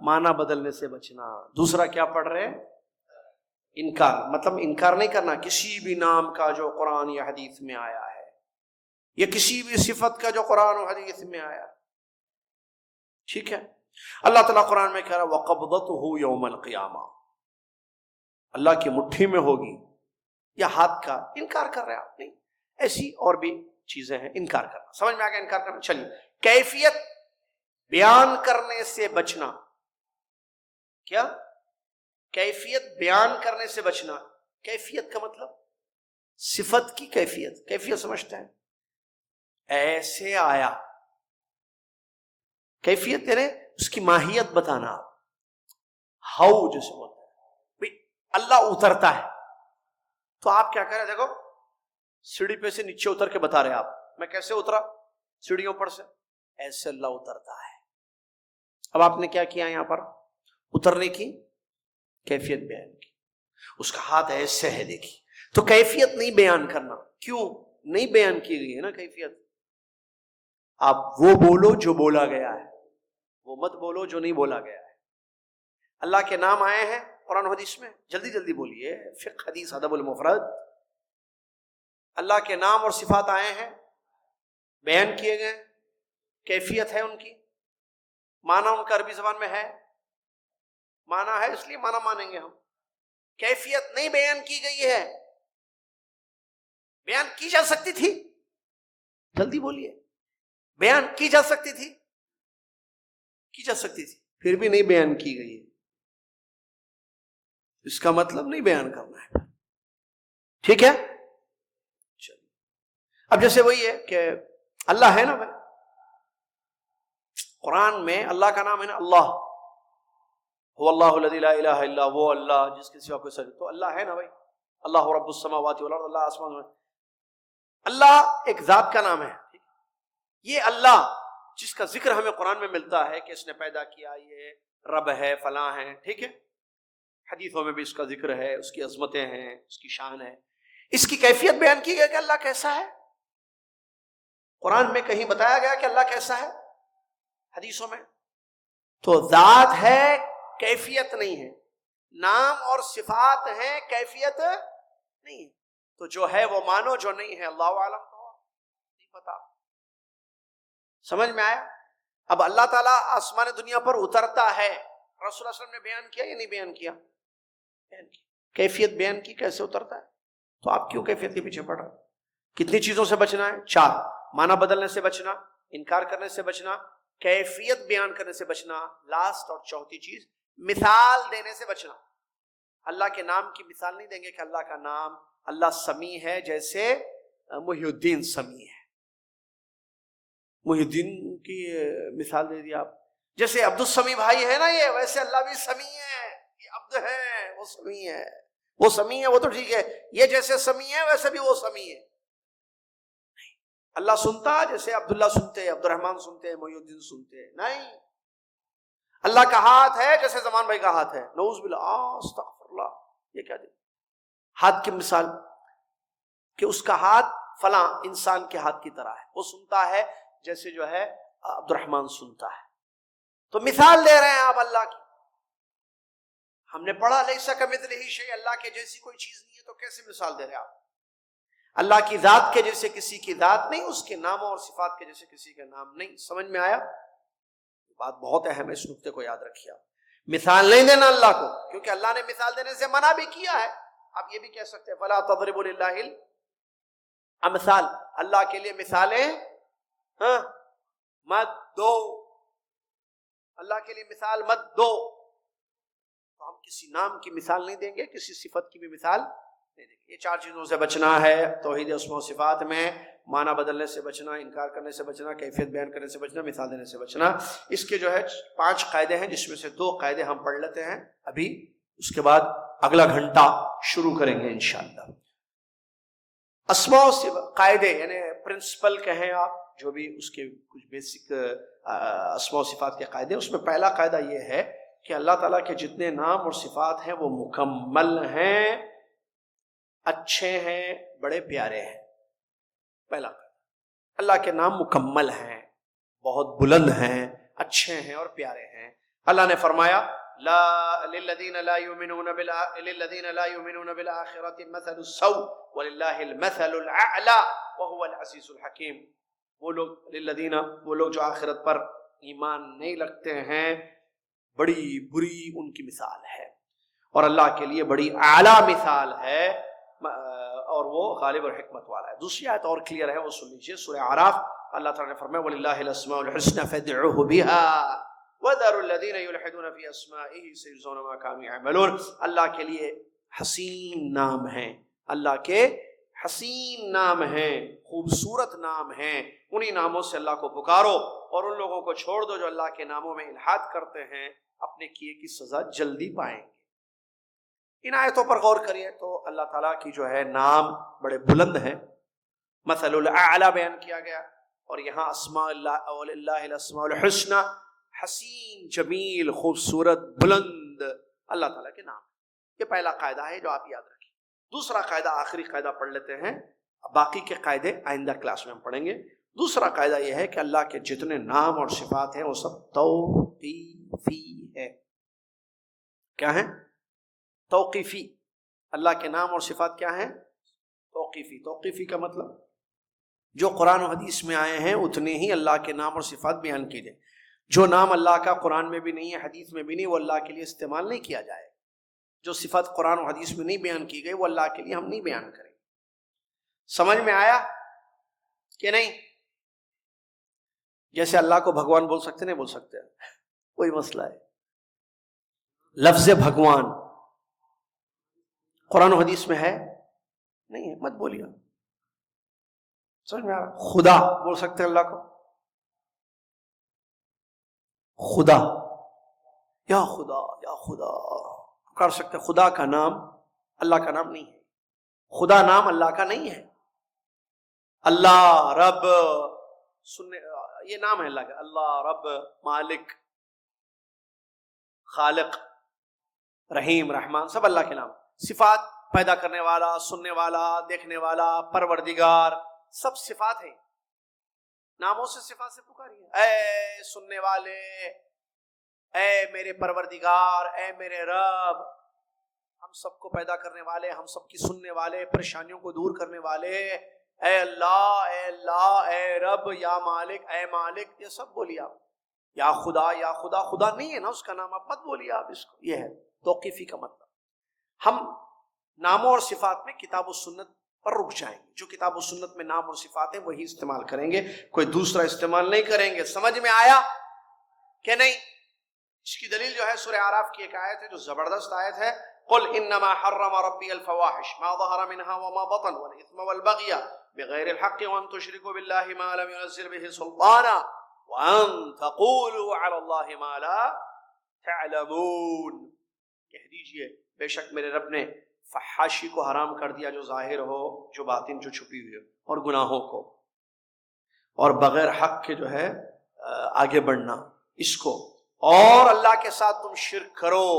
معنی بدلنے سے بچنا۔ دوسرا کیا پڑھ رہے؟ انکار، مطلب انکار نہیں کرنا کسی بھی نام کا جو قرآن یا حدیث میں آیا ہے، یا کسی بھی صفت کا جو قرآن و حدیث میں آیا۔ ٹھیک ہے؟ اللہ تعالیٰ قرآن میں کہہ رہا وَقَبْضَتُهُ يَوْمَ الْقِيَامَةِ، اللہ کی مٹھی میں ہوگی، یا ہاتھ کا۔ انکار کر رہے آپ؟ نہیں، ایسی اور بھی چیزیں ہیں انکار کرنا۔ سمجھ میں آ گیا انکار کرنا؟ چلیے، کیفیت بیان کرنے سے بچنا۔ کیا؟ کیفیت بیان کرنے سے بچنا۔ کیفیت کا مطلب صفت کی کیفیت، کیفیت سمجھتے ہیں؟ ایسے آیا، کیفیت یعنی اس کی ماہیت بتانا۔ ہاؤ جیسے بولتے ہیں بھئی اللہ اترتا ہے، تو آپ کیا کہہ رہے؟ دیکھو سیڑھی پہ سے نیچے اتر کے بتا رہے آپ، میں کیسے اترا سیڑھیوں پر سے، ایسے اللہ اترتا ہے۔ اب آپ نے کیا کیا یہاں پر؟ اترنے کی کیفیت بیان کی، اس کا ہاتھ ایسے ہے دیکھی، تو کیفیت نہیں بیان کرنا۔ کیوں نہیں بیان کی گئی ہے نا کیفیت؟ آپ وہ بولو جو بولا گیا ہے، وہ مت بولو جو نہیں بولا گیا ہے۔ اللہ کے نام آئے ہیں قرآن حدیث میں، جلدی جلدی بولیے، فقہ حدیث ادب المفرد۔ اللہ کے نام اور صفات آئے ہیں، بیان کیے گئے، کیفیت ہے ان کی، معنی ان کا عربی زبان میں ہے، معنی ہے اس لیے معنی مانیں گے ہم۔ کیفیت نہیں بیان کی گئی ہے، بیان کی جا سکتی تھی، جلدی بولیے، بیان کی جا سکتی تھی، کی جا سکتی تھی، پھر بھی نہیں بیان کی گئی ہے، اس کا مطلب نہیں بیان کرنا ہے۔ ٹھیک ہے؟ چلیے، اب جیسے وہی ہے کہ اللہ ہے نا بھائی، قرآن میں اللہ کا نام ہے نا اللہ، هو اللہ الذی لا الہ الا، وہ اللہ جس کے سوا کوئی سجدہ، تو اللہ ہے نا بھائی، اللہ رب السماوات والارض، اللہ آسمان میں۔ اللہ ایک ذات کا نام ہے، یہ اللہ جس کا ذکر ہمیں قرآن میں ملتا ہے کہ اس نے پیدا کیا، یہ رب ہے، فلاں ہے، ٹھیک ہے، حدیثوں میں بھی اس کا ذکر ہے، اس کی عظمتیں ہیں، اس کی شان ہے، اس کی کیفیت بیان کی گئی کہ اللہ کیسا ہے۔ قرآن میں کہیں بتایا گیا کہ اللہ کیسا ہے؟ حدیثوں میں تو ذات ہے، کیفیت نہیں ہے، نام اور صفات ہیں، کیفیت نہیں ہے، تو جو ہے وہ مانو، جو نہیں ہے اللہ عالم کو نہیں پتا۔ سمجھ میں آیا؟ اب اللہ تعالیٰ آسمان دنیا پر اترتا ہے، رسول اللہ صلی اللہ علیہ وسلم نے بیان کیا یا نہیں بیان کیا؟ بیان کی، کیفیت بیان کی، کیسے اترتا ہے۔ تو آپ کیوں کیفیت کے پیچھے پڑ رہے؟ کتنی چیزوں سے بچنا ہے؟ 4، معنی بدلنے سے بچنا، انکار کرنے سے بچنا، کیفیت بیان کرنے سے بچنا، لاسٹ اور چوتھی چیز مثال دینے سے بچنا۔ اللہ کے نام کی مثال نہیں دیں گے کہ اللہ کا نام، اللہ سمیع ہے، جیسے محی الدین سمیع ہے، محی الدین کی مثال دے دی آپ، جیسے عبد السمیع بھائی ہے نا یہ، ویسے اللہ بھی سمیع ہے، یہ عبد ہے وہ سمیع ہے، وہ سمیع ہے وہ تو ٹھیک ہے، یہ جیسے سمیع ہے ویسے بھی وہ سمیع ہے۔ اللہ سنتا جیسے عبداللہ سنتے، عبد الرحمن سنتے، محی الدین سنتے، نہیں۔ اللہ کا ہاتھ ہے جیسے زمان بھائی کا ہاتھ ہے، نعوذ باللہ، استغفر اللہ، یہ کیا دے ہاتھ کی مثال کہ اس کا ہاتھ فلاں انسان کے ہاتھ کی طرح ہے، وہ سنتا ہے جیسے جو ہے عبد الرحمن سنتا ہے، تو مثال دے رہے ہیں آپ اللہ کی۔ ہم نے پڑھا لیس کمثلہ شیء، اللہ کے جیسی کوئی چیز نہیں ہے، تو کیسے مثال دے رہے ہیں آپ؟ اللہ کی ذات کے جیسے کسی کی ذات نہیں، اس کے ناموں اور صفات کے جیسے کسی کا نام نہیں۔ سمجھ میں آیا؟ بات بہت اہم ہے، اس نقطے کو یاد رکھیے آپ۔ مثال نہیں دینا اللہ کو، کیونکہ اللہ نے مثال دینے سے منع بھی کیا ہے۔ آپ یہ بھی کہہ سکتے ہیں فلا تضربوا للہ الامثال، اللہ کے لیے مثالیں مت دو، اللہ کے لیے مثال مت دو۔ تو ہم کسی نام کی مثال نہیں دیں گے، کسی صفت کی بھی مثال نہیں دیں گے۔ یہ 4 چیزوں سے بچنا ہے توحید اسماء و صفات میں، معنی بدلنے سے بچنا، انکار کرنے سے بچنا، کیفیت بیان کرنے سے بچنا، مثال دینے سے بچنا۔ اس کے جو ہے 5 قاعدے ہیں، جس میں سے 2 قاعدے ہم پڑھ لیتے ہیں ابھی، اس کے بعد اگلا گھنٹہ شروع کریں گے انشاءاللہ۔ اسماء و قاعدے یعنی پرنسپل کہیں آپ، جو بھی اس کے کچھ بیسک اسماء و صفات کے قاعدے، اس میں پہلا قاعدہ یہ ہے کہ اللہ تعالیٰ کے جتنے نام اور صفات ہیں وہ مکمل ہیں، اچھے ہیں، بڑے پیارے ہیں۔ پہلا قاعدہ، اللہ کے نام مکمل ہیں، بہت بلند ہیں، اچھے ہیں اور پیارے ہیں۔ اللہ نے فرمایا للذین لا یؤمنون بالآخرۃ مثل السوء وللہ المثل الاعلی وهو العزیز الحکیم۔ وہ لوگ جو آخرت پر ایمان نہیں رکھتے ہیں، بڑی بری ان کی مثال ہے، اور اللہ کے لیے بڑی اعلیٰ مثال ہے، اور وہ غالب اور حکمت والا ہے۔ دوسری آیت اور کلیئر ہے، وہ سن لیجیے، سورہ اعراف، اللہ تعالیٰ نے فرمایا وَلِلَّهِ الْأَسْمَاءُ الْحُسْنَى فَادْعُوهُ بِهَا وَذَرُوا الَّذِينَ يُلْحِدُونَ فِي أَسْمَائِهِ سَيُجْزَوْنَ مَا كَانُوا يَعْمَلُونَ۔ اللہ کے لیے حسین نام ہیں، اللہ کے حسین نام ہیں، خوبصورت نام ہیں، انہی ناموں سے اللہ کو پکارو، اور ان لوگوں کو چھوڑ دو جو اللہ کے ناموں میں الحاد کرتے ہیں، اپنے کیے کی سزا جلدی پائیں گے۔ ان آیتوں پر غور کریے تو اللہ تعالیٰ کی جو ہے نام بڑے بلند ہیں، مثل الاعلیٰ بیان کیا گیا، اور یہاں اسماء اللہ وللہ الاسماء الحسنى، حسین، جمیل، خوبصورت، بلند اللہ تعالیٰ کے نام۔ یہ پہلا قاعدہ ہے جو آپ یاد رکھیں۔ دوسرا قاعدہ، آخری قاعدہ پڑھ لیتے ہیں، باقی کے قاعدے آئندہ کلاس میں ہم پڑھیں گے۔ دوسرا قاعدہ یہ ہے کہ اللہ کے جتنے نام اور صفات ہیں وہ سب توقیفی ہے۔ کیا ہیں؟ توقیفی۔ اللہ کے نام اور صفات کیا ہیں؟ توقیفی۔ توقیفی کا مطلب جو قرآن و حدیث میں آئے ہیں اتنے ہی اللہ کے نام اور صفات بیان کیجئے۔ جو نام اللہ کا قرآن میں بھی نہیں ہے، حدیث میں بھی نہیں، وہ اللہ کے لیے استعمال نہیں کیا جائے۔ جو صفات قرآن و حدیث میں نہیں بیان کی گئی وہ اللہ کے لیے ہم نہیں بیان کریں۔ سمجھ میں آیا کہ نہیں؟ جیسے اللہ کو بھگوان بول سکتے نہیں بول سکتے، کوئی مسئلہ ہے۔ لفظ بھگوان قرآن و حدیث میں ہے نہیں ہے، مت بولیے۔ سمجھ میں آ رہا؟ خدا بول سکتے ہیں اللہ کو؟ خدا، یا خدا یا خدا کر سکتے۔ خدا کا نام اللہ کا نام نہیں ہے، خدا نام اللہ کا نہیں ہے۔ اللہ رب سننے، یہ نام ہے اللہ کا، اللہ رب، مالک، خالق، رحیم، رحمان، سب اللہ کے نام۔ صفات پیدا کرنے والا، سننے والا، دیکھنے والا، پروردگار، سب صفات ہیں۔ ناموں سے صفات سے پکاریے، اے سننے والے، اے میرے پروردگار، اے میرے رب، ہم سب کو پیدا کرنے والے، ہم سب کی سننے والے، پریشانیوں کو دور کرنے والے، اے اللہ، اے اللہ، اے رب، یا مالک، اے مالک، یہ سب بولیے آپ۔ یا خدا، یا خدا، خدا نہیں ہے نا اس کا نام، آپ مت بولیے آپ اس کو۔ یہ ہے توقیفی کا مطلب۔ ہم ناموں اور صفات میں کتاب و سنت پر رک جائیں گے، جو کتاب و سنت میں نام اور صفات ہیں وہی استعمال کریں گے، کوئی دوسرا استعمال نہیں کریں گے۔ سمجھ میں آیا کہ نہیں؟ اس کی دلیل جو ہے سورہ اعراف کی ایک آیت ہے جو زبردست آیت ہے، قل انما حرم ربی الفواحش ما ظہر منها وما بطن والاثم والبغی بغیر الحق وان تشرکوا باللہ ما لم ينزل به سلطانا وان تقولوا علی اللہ ما لا تعلمون۔ کہہ دیجئے بے شک میرے رب نے فحاشی کو حرام کر دیا، جو ظاہر ہو، جو باطن، جو چھپی ہوئی ہو، اور گناہوں کو، اور بغیر حق کے جو ہے آگے بڑھنا اس کو، اور اللہ کے ساتھ تم شرک کرو،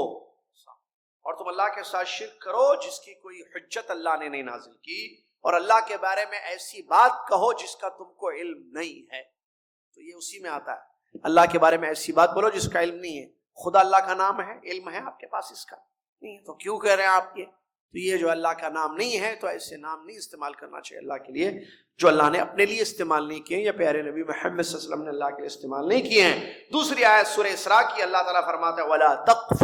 اور تم اللہ کے ساتھ شرک کرو جس کی کوئی حجت اللہ نے نہیں نازل کی، اور اللہ کے بارے میں ایسی بات کہو جس کا تم کو علم نہیں ہے۔ تو یہ اسی میں آتا ہے، اللہ کے بارے میں ایسی بات بولو جس کا علم نہیں ہے۔ خدا اللہ کا نام ہے، علم ہے آپ کے پاس اس کا نہیں ہے، تو کیوں کہہ رہے ہیں آپ یہ؟ تو یہ جو اللہ کا نام نہیں ہے تو ایسے نام نہیں استعمال کرنا چاہیے اللہ کے لیے جو اللہ نے اپنے لیے استعمال نہیں کیے، یا پیارے نبی محمد صلی اللہ علیہ وسلم نے اللہ کے لیے استعمال نہیں کیے ہیں۔ دوسری آیت سورہ اسراء کی، اللہ تعالیٰ فرماتا ہے وَلَا تَقْفُ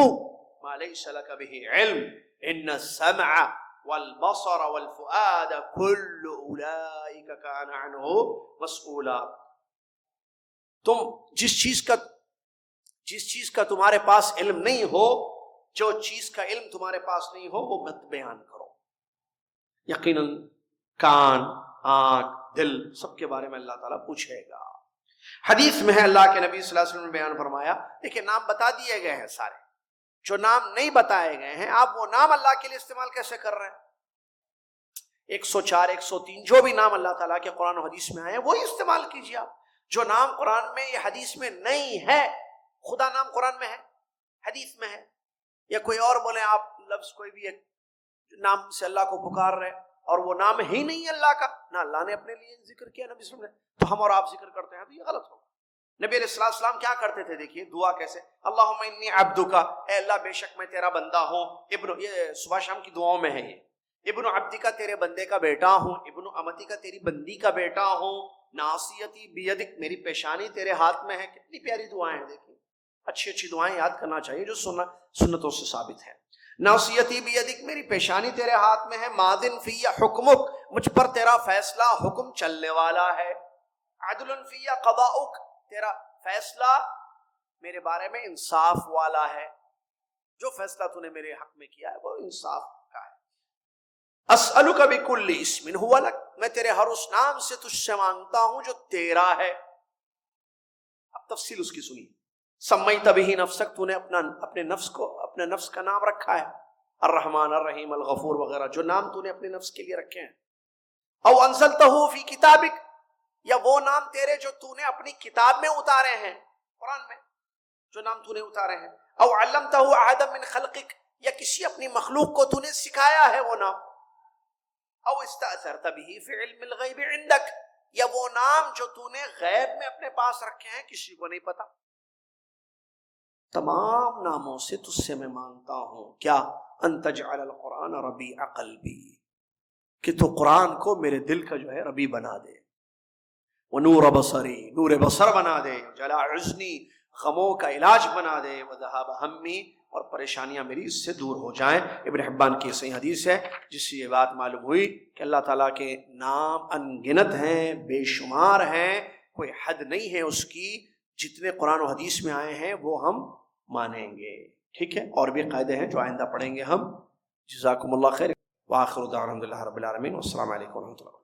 مَا لَيْسَ لَكَ بِهِ عِلْمٌ إِنَّ السَّمْعَ وَالْبَصَرَ وَالْفُؤَادَ كُلُّ أُولَئِكَ كَانَ عَنْهُ مَسْئُولًا۔ تم جس چیز کا تمہارے پاس علم نہیں ہو، جو چیز کا علم تمہارے پاس نہیں ہو وہ مت بیان کرو۔ یقیناً کان، آنکھ، دل، سب کے بارے میں اللہ تعالیٰ پوچھے گا۔ حدیث میں ہے اللہ کے نبی صلی اللہ علیہ وسلم نے بیان فرمایا، دیکھیں نام بتا دیے گئے ہیں سارے، جو نام نہیں بتائے گئے ہیں آپ وہ نام اللہ کے لیے استعمال کیسے کر رہے ہیں؟ 104 103 جو بھی نام اللہ تعالیٰ کے قرآن و حدیث میں آئے ہیں وہی استعمال کیجیے آپ. جو نام قرآن میں یا حدیث میں نہیں ہے، خدا نام قرآن میں ہے، حدیث میں ہے، یا کوئی اور بولے آپ لفظ کوئی بھی ایک نام سے اللہ کو پکار رہے اور وہ نام ہی نہیں ہے اللہ کا، نہ اللہ نے اپنے لیے ذکر کیا نبی صلی اللہ علیہ وسلم نے، تو ہم اور آپ ذکر کرتے ہیں تو یہ غلط ہوگا. نبی علیہ السلام کیا کرتے تھے؟ دیکھیے دعا کیسے، اللہم انی عبدک، اے اللہ بے شک میں تیرا بندہ ہوں. یہ صبح شام کی دعاؤں میں ہے، یہ ابن عبدی کا تیرے بندے کا بیٹا ہوں، ابن امتی کا تیری بندی کا بیٹا ہوں، ناصیتی بیدک میری پیشانی تیرے ہاتھ میں ہے. کتنی پیاری دعائیں ہیں، دیکھیں اچھی اچھی دعائیں یاد کرنا چاہیے جو سنتوں سے ثابت ہے. ناصیتی بیدک میری پیشانی تیرے ہاتھ میں ہے، ماضٍ فی حکمک مجھ پر تیرا فیصلہ حکم چلنے والا ہے، عدل فی قضاؤک تیرا فیصلہ میرے بارے میں انصاف والا ہے، جو فیصلہ تو نے میرے حق میں کیا ہے وہ انصاف کا ہے. اسألک بکل اسم ہوا لک، میں تیرے ہر اس نام سے تجھ سے مانگتا ہوں جو تیرا ہے. اب تفصیل اس کی سنیے. سمیت بہ نفسک، تو نے اپنے نفس کا نام رکھا ہے، الرحمن الرحیم الغفور وغیرہ جو نام تو نے اپنے نفس کے لیے رکھے ہیں. او انزلتہ فی کتابک، یا وہ نام تیرے جو تو نے اپنی کتاب میں اتارے ہیں، قرآن میں جو نام تو نے اتارے ہیں. او علمتہ احدا من خلقک، یا کسی اپنی مخلوق کو تو نے سکھایا ہے وہ نام. او استأثرت به فی علم الغیب عندک، یا وہ نام جو تو نے غیب میں اپنے پاس رکھے ہیں کسی کو نہیں پتا. تمام ناموں سے تجھ سے میں مانگتا ہوں کیا؟ ان تجعل القرآن ربیع قلبی، کہ تو قرآن کو میرے دل کا جو ہے ربیع بنا دے، ونور بصری نور بصر بنا دے، جلاء حزنی غموں کا علاج بنا دے، وذہاب ہمی اور پریشانیاں میری اس سے دور ہو جائیں. ابن حبان کی صحیح حدیث ہے جس سے یہ بات معلوم ہوئی کہ اللہ تعالیٰ کے نام انگنت ہیں، بے شمار ہیں، کوئی حد نہیں ہے اس کی. جتنے قرآن و حدیث میں آئے ہیں وہ ہم مانیں گے. ٹھیک ہے، اور بھی قاعدے ہیں جو آئندہ پڑھیں گے ہم. جزاکم اللہ خیر. وآخر دعوانا الحمد للہ رب العالمین، والسلام علیکم ورحمۃ اللہ.